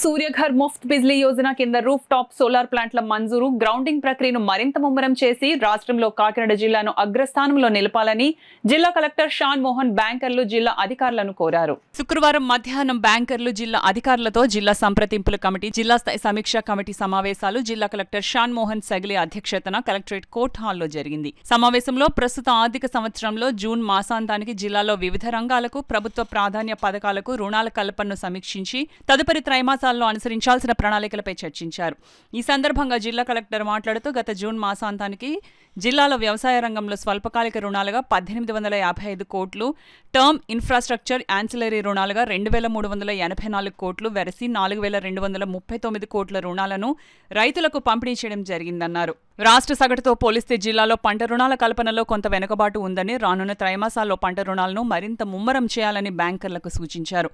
సూర్యఘర్ ముఫ్త్ బిజ్లీ యోజన కింద roof top solar ప్లాంట్ల మంజూరు, గ్రౌండింగ్ ప్రక్రియను మరింత ముమ్మరం చేసి రాష్ట్రంలో కాకినాడ జిల్లాను అగ్రస్థానంలో నిలపాలని జిల్లా కలెక్టర్ షాన్ మోహన్ బ్యాంకర్లు జిల్లా అధికారులను కోరారు. శుక్రవారం మధ్యాహ్నం బ్యాంకర్లు జిల్లా అధికారులతో జిల్లా సంప్రదింపుల కమిటీ, జిల్లా స్థాయి సమీక్షా కమిటీ సమావేశాలు జిల్లా కలెక్టర్ షాన్ మోహన్ సగిలే అధ్యక్షతన కలెక్టరేట్ కోర్ట్ హాల్లో జరిగింది. సమావేశంలో ప్రస్తుత ఆర్థిక సంవత్సరంలో జూన్ మాసాంతానికి జిల్లాలో వివిధ రంగాలకు ప్రభుత్వ ప్రాధాన్య పథకాలకు రుణాల కల్పనను సమీక్షించి తదుపరి త్రైమాసాల్లో అనుసరించాల్సిన ప్రణాళికలపై చర్చించారు. ఈ సందర్భంగా జిల్లా కలెక్టర్ మాట్లాడుతూ గత జూన్ మాసాంతానికి జిల్లాలో వ్యవసాయ రంగంలో స్వల్పకాలిక రుణాలుగా 1855 కోట్లు, టర్మ్ ఇన్ఫ్రాస్ట్రక్చర్ యాన్సిలరీ రుణాలుగా 2384 కోట్లు వెరసి 4239 కోట్ల రుణాలను రైతులకు పంపిణీ చేయడం జరిగిందన్నారు. రాష్ట్ర సగటుతో పోలిస్తే జిల్లాలో పంట రుణాల కల్పనలో కొంత వెనుకబాటు ఉందని, రానున్న త్రైమాసాల్లో పంట రుణాలను మరింత ముమ్మరం చేయాలని బ్యాంకర్లకు సూచించారు.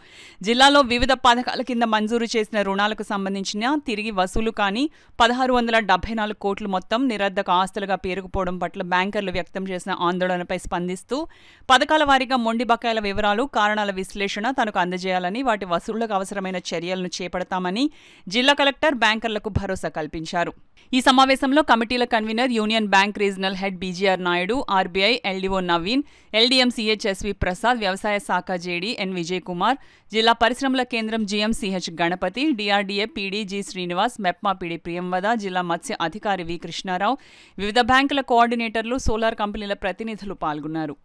జిల్లాలో వివిధ పథకాల కింద మంజూరు చేసిన రుణాలకు సంబంధించిన తిరిగి వసూలు కాని 1674 కోట్లు మొత్తం నిరర్ధక ఆస్తులుగా పేరుకుపోవడం పట్ల బ్యాంకర్లు వ్యక్తం చేసిన ఆందోళనపై స్పందిస్తూ పథకాల వారీగా మొండి బకాయిల వివరాలు, కారణాల విశ్లేషణ తనకు అందజేయాలని, వాటి వసూళ్లకు అవసరమైన చర్యలను చేపడతామని జిల్లా కలెక్టర్ బ్యాంకర్లకు భరోసా కల్పించారు. ఈ సమావేశంలో కమిటీల convener, Union Bank regional head BGR Naidu, RBI LDO Naveen, LDM CHSV Prasad, వ్యవసాయ శాఖ జేడీ ఎన్ విజయ్ కుమార్, జిల్లా పరిశ్రమల కేంద్రం GMCH Ganapathi, DRDA PD G Srinivas, MEPMA PD Priyamvada, జిల్లా మత్స్య అధికారి వి కృష్ణారావు, వివిధ బ్యాంకుల కోఆర్డినేటర్లు, సోలార్ కంపెనీల ప్రతినిధులు పాల్గొన్నారు.